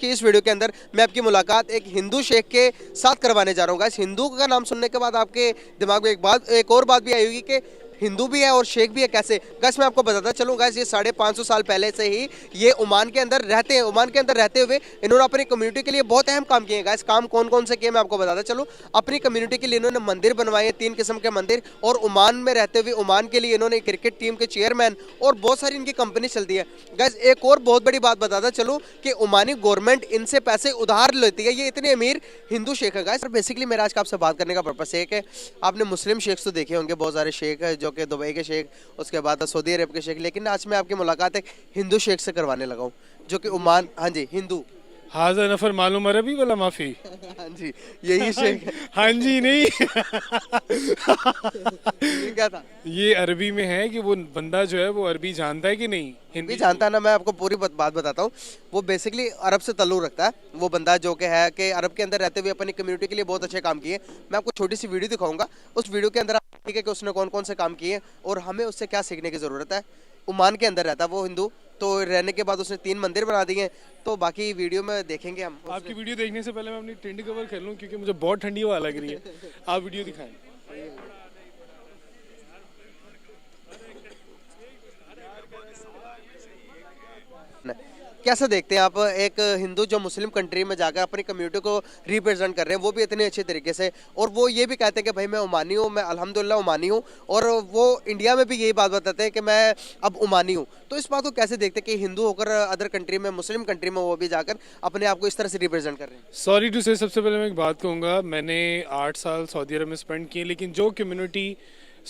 कि इस वीडियो के अंदर मैं आपकी मुलाकात एक हिंदू शेख के साथ करवाने जा रहा हूँ। गाइस, हिंदू का नाम सुनने के बाद आपके दिमाग में एक और बात भी आई होगी कि हिंदू भी है और शेख भी है, कैसे? गाइस, मैं आपको बताता चलूँ। गाइस, ये 550 साल पहले से ही ये ओमान के अंदर रहते हैं। ओमान के अंदर रहते हुए इन्होंने अपनी कम्युनिटी के लिए बहुत अहम काम किए हैं। गाइस, काम कौन कौन से किए मैं आपको बताता चलूँ। अपनी कम्युनिटी के लिए इन्होंने मंदिर बनवाए हैं, 3 किस्म के मंदिर। और ओमान में रहते हुए ओमान के लिए इन्होंने क्रिकेट टीम के चेयरमैन और बहुत सारी इनकी कंपनी चलती है। गाइस, एक और बहुत बड़ी बात बताता चलूँ कि ओमानी गवर्नमेंट इनसे पैसे उधार लेती है। ये इतने अमीर हिंदू शेख है। गाइस, बेसिकली मेरा आज का आपसे बात करने का पर्पस है कि आपने मुस्लिम शेख तो देखे होंगे, बहुत सारे शेख है जो कि दुबई के शेख, उसके बाद सऊदी अरब के शेख, लेकिन आज मैं आपकी मुलाकात एक हिंदू शेख से करवाने लगा हूँ जो कि ओमान, हाँ जी, हिंदू। हाजा नफर मालूम अरबी वाला माफी। हाँ जी, यही शेख है। हाँ जी नहीं। ये क्या था? ये अरबी में है कि वो बंदा जो है वो अरबी जानता है कि नहीं, हिंदी हिंदी जानता है ना। मैं आपको पूरी बात बताता हूँ। वो बेसिकली अरब से ताल्लुक रखता है। वो बंदा जो कि है कि अरब के अंदर रहते हुए अपनी कम्युनिटी के लिए बहुत अच्छे काम किए। मैं आपको छोटी सी वीडियो दिखाऊंगा। उस वीडियो के अंदर आप देखेंगे कि उसने कौन कौन से काम किए और हमें उससे क्या सीखने की ज़रूरत है। ओमान के अंदर रहता है वो हिंदू, तो रहने के बाद उसने 3 मंदिर बना दिए हैं। तो बाकी वीडियो में देखेंगे हम। आपकी वीडियो देखने से पहले मैं अपनी टेंट कवर कर लूँ क्योंकि मुझे बहुत ठंडी हवा लग रही है। आप वीडियो दिखाएं। कैसे देखते हैं आप एक हिंदू जो मुस्लिम कंट्री में जाकर अपनी कम्युनिटी को रिप्रेजेंट कर रहे हैं, वो भी इतने अच्छे तरीके से, और वो ये भी कहते हैं कि भाई मैं ओमानी हूँ, मैं अल्हम्दुलिल्लाह ओमानी हूँ, और वो इंडिया में भी यही बात बताते हैं कि मैं अब ओमानी हूँ। तो इस बात को कैसे देखते हैं कि हिंदू होकर अदर कंट्री में, मुस्लिम कंट्री में वो भी जाकर अपने आप को इस तरह से रिप्रेजेंट कर रहे हैं? सॉरी टू से, सबसे पहले मैं एक बात कहूँगा। मैंने 8 साल सऊदी अरब में स्पेंड किए, लेकिन जो कम्युनिटी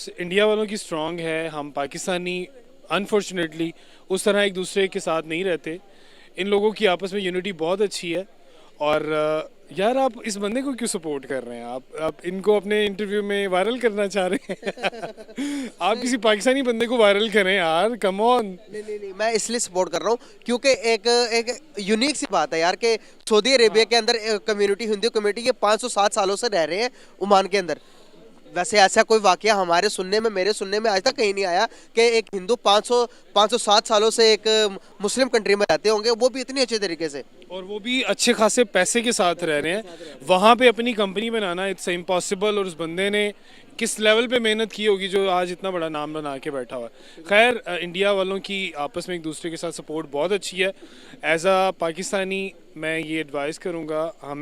इंडिया वालों की स्ट्रांग है, हम पाकिस्तानी अनफॉर्चुनेटली उस तरह एक दूसरे के साथ नहीं रहते। इन लोगों की आपस में यूनिटी बहुत अच्छी है। और यार, आप इस बंदे को क्यों सपोर्ट कर रहे हैं? आप इनको अपने इंटरव्यू में वायरल करना चाह रहे हैं। आप किसी पाकिस्तानी बंदे को वायरल करें यार, कम ऑन। नहीं, मैं इसलिए सपोर्ट कर रहा हूँ क्योंकि एक यूनिक सी बात है यार कि सऊदी अरेबिया के अंदर कम्युनिटी, हिंदू कम्युनिटी, ये 507 सालों से रह रहे हैं ओमान के अंदर। वैसे ऐसा कोई वाकया हमारे सुनने में, मेरे सुनने में आज तक कहीं नहीं आया कि एक हिंदू 507 सालों से एक मुस्लिम कंट्री में रहते होंगे, वो भी इतनी अच्छे तरीके से, और वो भी अच्छे खासे पैसे के साथ रह रहे हैं। वहाँ पे अपनी कंपनी बनाना इट्स इम्पॉसिबल। और उस बंदे ने किस लेवल पे मेहनत की होगी जो आज इतना बड़ा नाम बना के बैठा हुआ है। खैर, इंडिया वालों की आपस में एक दूसरे के साथ सपोर्ट बहुत अच्छी है। एज अ पाकिस्तानी मैं ये एडवाइस करूँगा,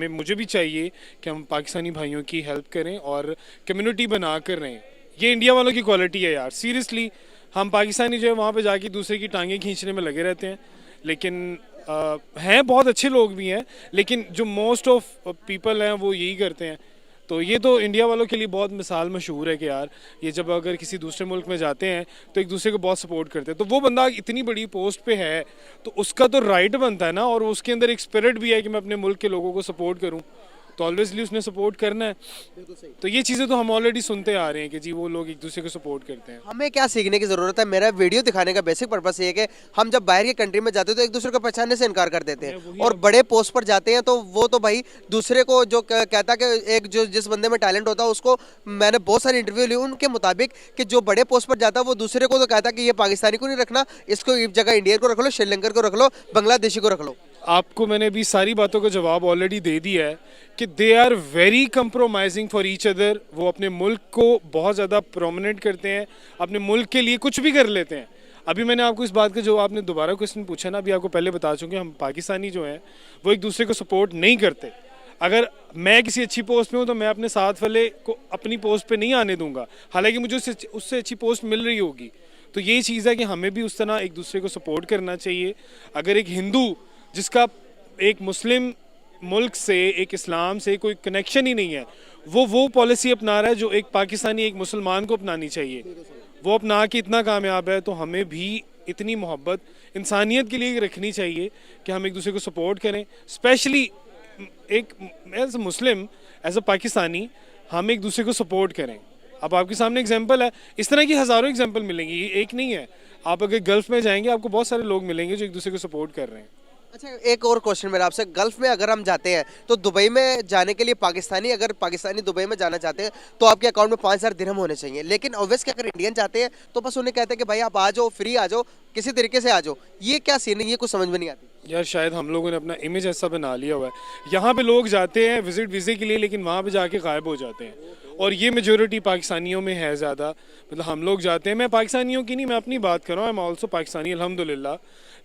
मुझे भी चाहिए कि हम पाकिस्तानी भाइयों की हेल्प करें और कम्युनिटी बना कर रहें। ये इंडिया वालों की क्वालिटी है यार, सीरियसली। हम पाकिस्तानी जो है वहाँ पे जाके दूसरे की टांगें खींचने में लगे रहते हैं, लेकिन हैं बहुत अच्छे लोग भी हैं, लेकिन जो मोस्ट ऑफ पीपल हैं वो यही करते हैं। तो ये तो इंडिया वालों के लिए बहुत मिसाल मशहूर है कि यार, ये जब अगर किसी दूसरे मुल्क में जाते हैं तो एक दूसरे को बहुत सपोर्ट करते हैं। तो वो बंदा इतनी बड़ी पोस्ट पे है तो उसका तो राइट बनता है ना, और उसके अंदर एक स्पिरिट भी है कि मैं अपने मुल्क के लोगों को सपोर्ट करूँ, तो ऑलवेजली उसने सपोर्ट करना है। तो ये चीज़ें तो हम ऑलरेडी सुनते आ रहे हैं कि जी वो लोग एक दूसरे को सपोर्ट करते हैं। हमें क्या सीखने की जरूरत है? मेरा वीडियो दिखाने का बेसिक पर्पस ये है कि हम जब बाहर की कंट्री में जाते हैं तो एक दूसरे को पहचानने से इनकार कर देते हैं, और बड़े पोस्ट पर जाते हैं तो वो तो भाई दूसरे को जो कहता कि एक जो जिस बंदे में टैलेंट होता है उसको, मैंने बहुत सारे इंटरव्यू लिए उनके मुताबिक कि जो बड़े पोस्ट पर जाता है वो दूसरे को तो कहता कि ये पाकिस्तानी को नहीं रखना, इसको एक जगह इंडियन को रख लो, श्रीलंकन को रख लो, बांग्लादेशी को रख लो। आपको मैंने अभी सारी बातों का जवाब ऑलरेडी दे दिया है कि they are very compromising for each other. वो अपने मुल्क को बहुत ज़्यादा प्रोमिनेंट करते हैं, अपने मुल्क के लिए कुछ भी कर लेते हैं। अभी मैंने आपको इस बात का जो आपने दोबारा क्वेश्चन पूछा ना, अभी आपको पहले बता चुके हम पाकिस्तानी जो हैं वो एक दूसरे को सपोर्ट नहीं करते। अगर मैं किसी अच्छी पोस्ट में हूँ तो मैं अपने साथ वाले को अपनी पोस्ट पे नहीं आने दूंगा, हालांकि मुझे उससे अच्छी पोस्ट मिल रही होगी। तो यही चीज़ है कि हमें भी उस तरह एक दूसरे को सपोर्ट करना चाहिए। अगर एक हिंदू जिसका एक मुस्लिम मुल्क से, एक इस्लाम से कोई कनेक्शन ही नहीं है, वो पॉलिसी अपना रहा है जो एक पाकिस्तानी एक मुसलमान को अपनानी चाहिए, वो अपना के इतना कामयाब है, तो हमें भी इतनी मोहब्बत इंसानियत के लिए रखनी चाहिए कि हम एक दूसरे को सपोर्ट करें। स्पेशली एक as a Muslim, as a Pakistani, हम एक दूसरे को सपोर्ट करें। अब आपके सामने एग्जांपल है, इस तरह की हज़ारों एग्जांपल मिलेंगी, ये एक नहीं है। आप अगर गल्फ़ में जाएंगे आपको बहुत सारे लोग मिलेंगे जो एक दूसरे को सपोर्ट कर रहे हैं। अच्छा, एक और क्वेश्चन मेरा आपसे। गल्फ में अगर हम जाते हैं तो दुबई में जाने के लिए पाकिस्तानी, अगर पाकिस्तानी दुबई में जाना चाहते हैं तो आपके अकाउंट में 5,000 दिरहम होने चाहिए, लेकिन ऑब्वियसली अगर इंडियन जाते हैं तो बस उन्हें कहते हैं कि भाई आप आ जाओ, फ्री आ जाओ, किसी तरीके से आ जाओ। ये क्या सीन है? ये कुछ समझ में नहीं आती। यार शायद हम लोगों ने अपना इमेज ऐसा बना लिया हुआ है, यहाँ पे लोग जाते हैं विजिट वीज़े के लिए, लेकिन वहाँ पे जाके गायब हो जाते हैं। और ये मेजोरिटी पाकिस्तानियों में है ज़्यादा। मतलब हम लोग जाते हैं, मैं पाकिस्तानियों की नहीं, मैं अपनी बात कर रहा हूँ, आई एम ऑल्सो पाकिस्तानी अल्हम्दुलिल्लाह।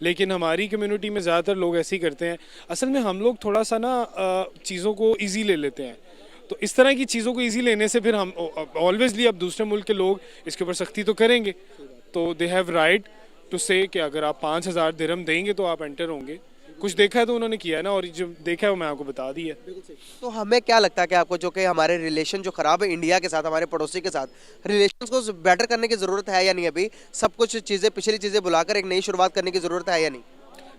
लेकिन हमारी कम्युनिटी में ज़्यादातर लोग ऐसे ही करते हैं। असल में हम लोग थोड़ा सा ना चीज़ों को ईजी ले लेते हैं। तो इस तरह की चीज़ों को इजी लेने से फिर हम ऑलवेजली अब दूसरे मुल्क के लोग इसके ऊपर सख्ती तो करेंगे। तो दे हैव राइट टू से कि अगर आप 5,000 दिरहम देंगे तो आप एंटर होंगे। कुछ देखा है तो उन्होंने किया है ना, और जो देखा है वो मैं आपको बता दी है। तो हमें क्या लगता है कि आपको जो कि हमारे रिलेशन जो खराब है इंडिया के साथ, हमारे पड़ोसी के साथ, रिलेशंस को बेटर करने की जरूरत है या नहीं? अभी सब कुछ चीजें, पिछली चीजें बुलाकर एक नई शुरुआत करने की जरूरत है या नहीं?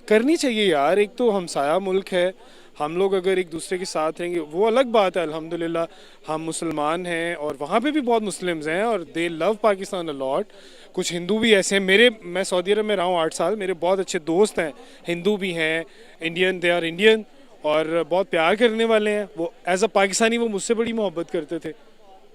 करनी चाहिए यार। एक तो हमसाया मुल्क है, हम लोग अगर एक दूसरे के साथ रहेंगे वो अलग बात है। अल्हम्दुलिल्लाह हम मुसलमान हैं और वहाँ पे भी बहुत मुस्लिम्स हैं और दे लव पाकिस्तान अ लॉट। कुछ हिंदू भी ऐसे हैं। मैं सऊदी अरब में रहा हूँ 8 साल, मेरे बहुत अच्छे दोस्त हैं, हिंदू भी हैं, इंडियन, दे आर इंडियन, और बहुत प्यार करने वाले हैं। वो एज अ पाकिस्तानी वो मुझसे बड़ी मोहब्बत करते थे।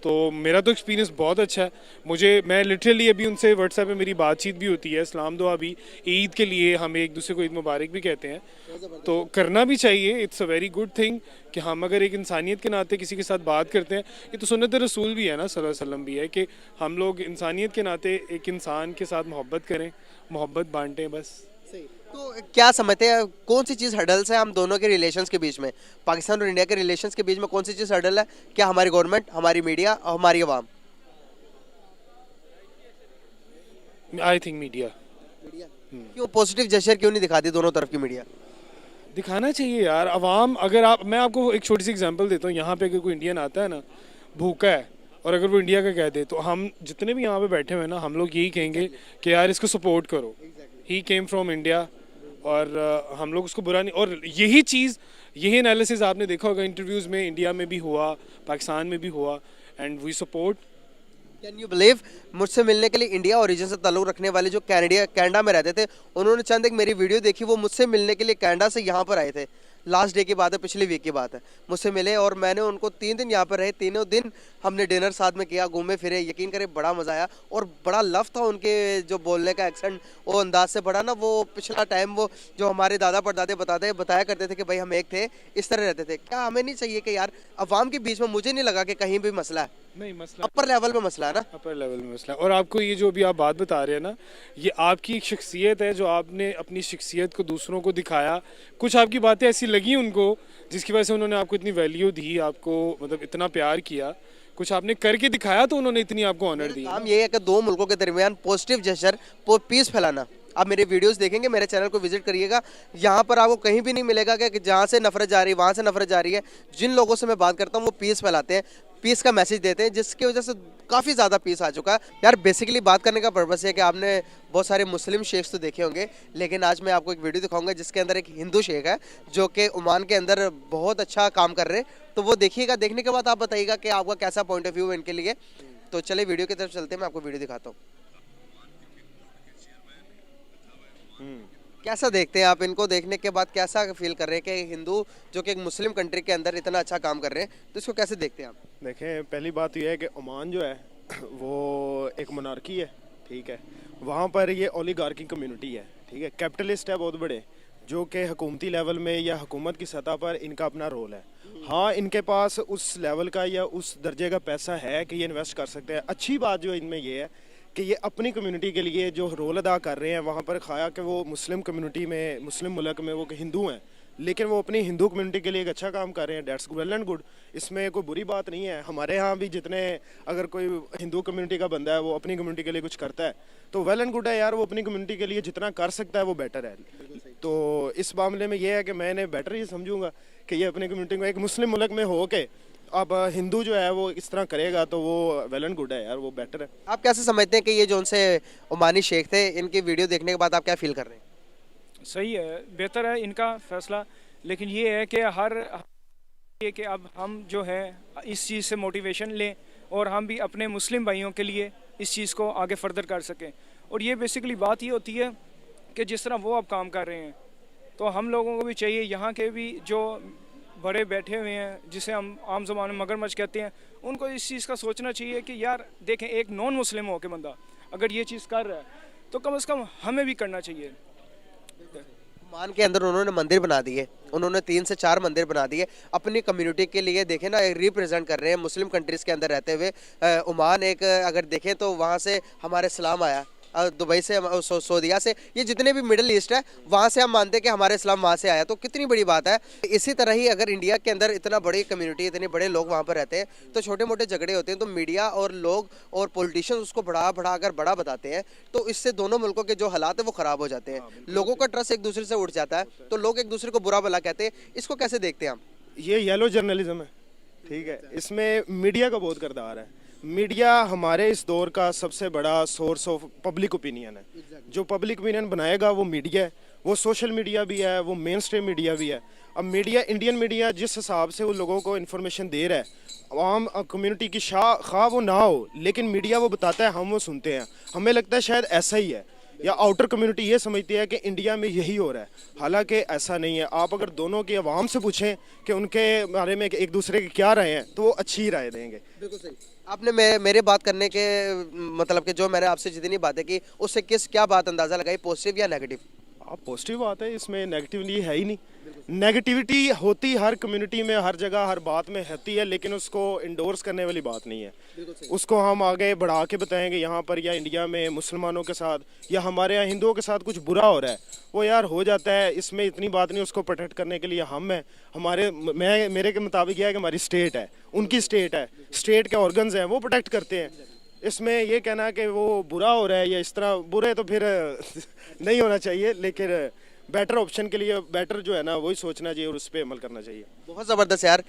तो मेरा तो एक्सपीरियंस बहुत अच्छा है। मैं लिटरली अभी उनसे व्हाट्सएप पे मेरी बातचीत भी होती है, सलाम दुआ भी, ईद के लिए हम एक दूसरे को ईद मुबारक भी कहते हैं। तो करना भी चाहिए, it's a very good thing कि हम अगर एक इंसानियत के नाते किसी के साथ बात करते हैं। ये तो सुन्नत रसूल भी है ना, सल्लल्लाहु अलैहि वसल्लम भी है कि हम लोग इंसानियत के नाते एक इंसान के साथ मोहब्बत करें, मोहब्बत बांटें बस। तो क्या समझते हैं कौन सी चीज़ हर्डल्स है हम दोनों के रिलेशंस के बीच में, पाकिस्तान और इंडिया के रिलेशंस के बीच में कौन सी चीज़ हर्डल है? क्या हमारी गवर्नमेंट, हमारी मीडिया और हमारी आवाम? I think media. क्यों पॉजिटिव जेस्चर क्यों नहीं दिखाती दोनों तरफ की मीडिया? दिखाना चाहिए यार। अवाम अगर आप, मैं आपको एक छोटी सी एग्जांपल देता हूँ। यहाँ पे अगर कोई इंडियन आता है ना भूखा है, और अगर वो इंडिया का कह दे, तो हम जितने भी यहाँ पे बैठे हुए हैं ना, हम लोग यही कहेंगे कि यार इसको सपोर्ट करो, ही केम फ्रॉम इंडिया। और हम लोग उसको बुरा नहीं, और यही एनालिसिस आपने देखा होगा इंटरव्यूज़ में, इंडिया में भी हुआ, पाकिस्तान में भी हुआ, and we support. Can you believe, मुझसे मिलने के लिए इंडिया ओरिजिन से ताल्लुक रखने वाले जो कनाडा में रहते थे, उन्होंने चंद एक मेरी वीडियो देखी, वो मुझसे मिलने के लिए कनाडा से यहाँ पर आए थे। लास्ट डे की बात है, पिछले वीक की बात है, मुझसे मिले और मैंने उनको 3 दिन यहाँ पर रहे। तीनों दिन हमने डिनर साथ में किया, घूमे फिरे, यकीन करें बड़ा मज़ा आया। और बड़ा लव था उनके जो बोलने का एक्सेंट, वो अंदाज से बड़ा ना, वो पिछला टाइम वो जो हमारे दादा परदादे बताया करते थे कि भाई हम एक थे, इस तरह रहते थे। क्या हमें नहीं चाहिए कि यार अवाम के बीच में, मुझे नहीं लगा कि कहीं भी मसला है, नहीं मसला अपर लेवल में मसला है ना, अपर लेवल में मसला है। और आपको ये जो भी आप बात बता रहे हैं ना, ये आपकी एक शख्सियत है, जो आपने अपनी शख्सियत को दूसरों को दिखाया। कुछ आपकी बातें ऐसी लगी उनको जिसकी वजह से उन्होंने आपको इतनी वैल्यू दी, आपको मतलब इतना प्यार किया। कुछ आपने करके दिखाया तो उन्होंने इतनी आपको ऑनर दी। काम ये है कि दो मुल्कों के दरमियान पॉजिटिव जेस्चर, पीस फैलाना। आप मेरे वीडियोस देखेंगे, मेरे चैनल को विजिट करिएगा, यहाँ पर आपको कहीं भी नहीं मिलेगा कि जहाँ से नफरत जा रही है वहाँ से नफरत जा रही है। जिन लोगों से मैं बात करता हूँ वो पीस फैलाते हैं, पीस का मैसेज देते हैं, जिसकी वजह से काफ़ी ज़्यादा पीस आ चुका है। यार बेसिकली बात करने का पर्पस है कि आपने बहुत सारे मुस्लिम शेख्स तो देखे होंगे, लेकिन आज मैं आपको एक वीडियो दिखाऊंगा जिसके अंदर एक हिंदू शेख है जो कि ओमान के अंदर बहुत अच्छा काम कर रहे हैं। तो वो देखिएगा, देखने के बाद आप बताइएगा कि आपका कैसा पॉइंट ऑफ व्यू है इनके लिए। तो चले वीडियो की तरफ चलते हैं, मैं आपको वीडियो दिखाता हूँ। कैसा देखते हैं आप इनको? देखने के बाद कैसा फील कर रहे हैं कि हिंदू जो कि एक मुस्लिम कंट्री के अंदर इतना अच्छा काम कर रहे हैं, तो इसको कैसे देखते हैं आप? देखें, पहली बात यह है कि ओमान जो है वो एक मोनार्की है, ठीक है। वहाँ पर ये ओलिगार्की कम्युनिटी है, ठीक है, कैपिटलिस्ट है बहुत बड़े, जो कि हुकूमती लेवल में या हुकूमत की सतह पर इनका अपना रोल है। हाँ, इनके पास उस लेवल का या उस दर्जे का पैसा है कि ये इन्वेस्ट कर सकते हैं। अच्छी बात जो इनमें ये है कि ये अपनी कम्युनिटी के लिए जो रोल अदा कर रहे हैं, वहाँ पर खाया कि वो मुस्लिम कम्युनिटी में, मुस्लिम मुल्क में वो हिंदू हैं, लेकिन वो अपनी हिंदू कम्युनिटी के लिए एक अच्छा काम कर रहे हैं। डेट्स वेल एंड गुड, इसमें कोई बुरी बात नहीं है। हमारे यहाँ भी जितने, अगर कोई हिंदू कम्युनिटी का बंदा है वो अपनी कम्युनिटी के लिए कुछ करता है तो वेल एंड गुड है यार, वो अपनी कम्युनिटी के लिए जितना कर सकता है वो बेटर है। तो इस मामले में ये है कि मैंने बेटर ही समझूंगा कि ये अपनी कम्युनिटी में, एक मुस्लिम मुल्क में हो के अब हिंदू जो है वो इस तरह करेगा तो वो वेल एंड गुड है यार, वो बेटर है। आप कैसे समझते हैं कि ये जो उनसे ओमानी शेख थे, इनकी वीडियो देखने के बाद आप क्या फील कर रहे हैं? सही है, बेहतर है इनका फैसला। लेकिन ये है कि ये कि अब हम जो है इस चीज़ से मोटिवेशन लें और हम भी अपने मुस्लिम भाइयों के लिए इस चीज़ को आगे फर्दर कर सकें। और ये बेसिकली बात ये होती है कि जिस तरह वो अब काम कर रहे हैं, तो हम लोगों को भी चाहिए, यहाँ के भी जो बड़े बैठे हुए हैं जिसे हम आम ज़बान में मगरमच्छ कहते हैं, उनको इस चीज़ का सोचना चाहिए कि यार देखें, एक नॉन मुस्लिम हो के बंदा अगर ये चीज़ कर रहा है तो कम से कम हमें भी करना चाहिए। ओमान के अंदर उन्होंने मंदिर बना दिए, उन्होंने 3 से 4 मंदिर बना दिए अपनी कम्युनिटी के लिए। देखें ना, रिप्रेजेंट कर रहे हैं मुस्लिम कंट्रीज़ के अंदर रहते हुए। ओमान एक अगर देखें तो वहाँ से हमारे इस्लाम आया, दुबई से, सऊदीया से, ये जितने भी मिडिल ईस्ट है वहाँ से हम मानते हैं कि हमारे इस्लाम वहाँ से आया, तो कितनी बड़ी बात है। इसी तरह ही अगर इंडिया के अंदर इतना बड़ी कम्युनिटी, इतने बड़े लोग वहाँ पर रहते हैं, तो छोटे मोटे झगड़े होते हैं तो मीडिया और लोग और पॉलिटिशियंस उसको अगर बड़ा बताते हैं तो इससे दोनों मुल्कों के जो हालात है वो ख़राब हो जाते हैं, लोगों का ट्रस्ट एक दूसरे से उठ जाता है, तो लोग एक दूसरे को बुरा भला कहते हैं। इसको कैसे देखते हैं हम? ये येलो जर्नलिज्म है, ठीक है। इसमें मीडिया का बहुत किरदार है। मीडिया हमारे इस दौर का सबसे बड़ा सोर्स ऑफ पब्लिक ओपिनियन है। जो पब्लिक ओपिनियन बनाएगा वो मीडिया है, वो सोशल मीडिया भी है, वो मेन स्ट्रीम मीडिया भी है। अब मीडिया, इंडियन मीडिया जिस हिसाब से वो लोगों को इन्फॉर्मेशन दे रहा है, आम कम्युनिटी की खा वो ना हो, लेकिन मीडिया वो बताता है, हम वो सुनते हैं। हमें लगता है शायद ऐसा ही है, या आउटर कम्युनिटी ये समझती है कि इंडिया में यही हो रहा है, हालांकि ऐसा नहीं है। आप अगर दोनों की आवाम से पूछें कि उनके बारे में एक दूसरे के क्या राय हैं, तो वो अच्छी राय देंगे। बिल्कुल सही। आपने मेरे बात करने के मतलब कि जो मैंने आपसे जितनी बातें की उससे क्या बात अंदाज़ा लगाई, पॉजिटिव या नेगेटिव? आप पॉजिटिव बात है, इसमें नेगेटिवली है ही नहीं। नेगेटिविटी होती हर कम्युनिटी में, हर जगह, हर बात में होती है, लेकिन उसको इंडोर्स करने वाली बात नहीं है। उसको हम आगे बढ़ा के बताएंगे यहाँ पर या इंडिया में मुसलमानों के साथ या हमारे यहाँ हिंदुओं के साथ कुछ बुरा हो रहा है, वो यार हो जाता है, इसमें इतनी बात नहीं। उसको प्रोटेक्ट करने के लिए हम हैं, मेरे के मुताबिक यह है कि हमारी स्टेट है, उनकी स्टेट है, स्टेट के ऑर्गन्स हैं, वो प्रोटेक्ट करते हैं। इसमें ये कहना कि वो बुरा हो रहा है या इस तरह बुरे, तो फिर नहीं होना चाहिए। लेकिन बेटर ऑप्शन के लिए बेटर जो है ना वही सोचना चाहिए और उस पर अमल करना चाहिए। बहुत ज़बरदस्त यार।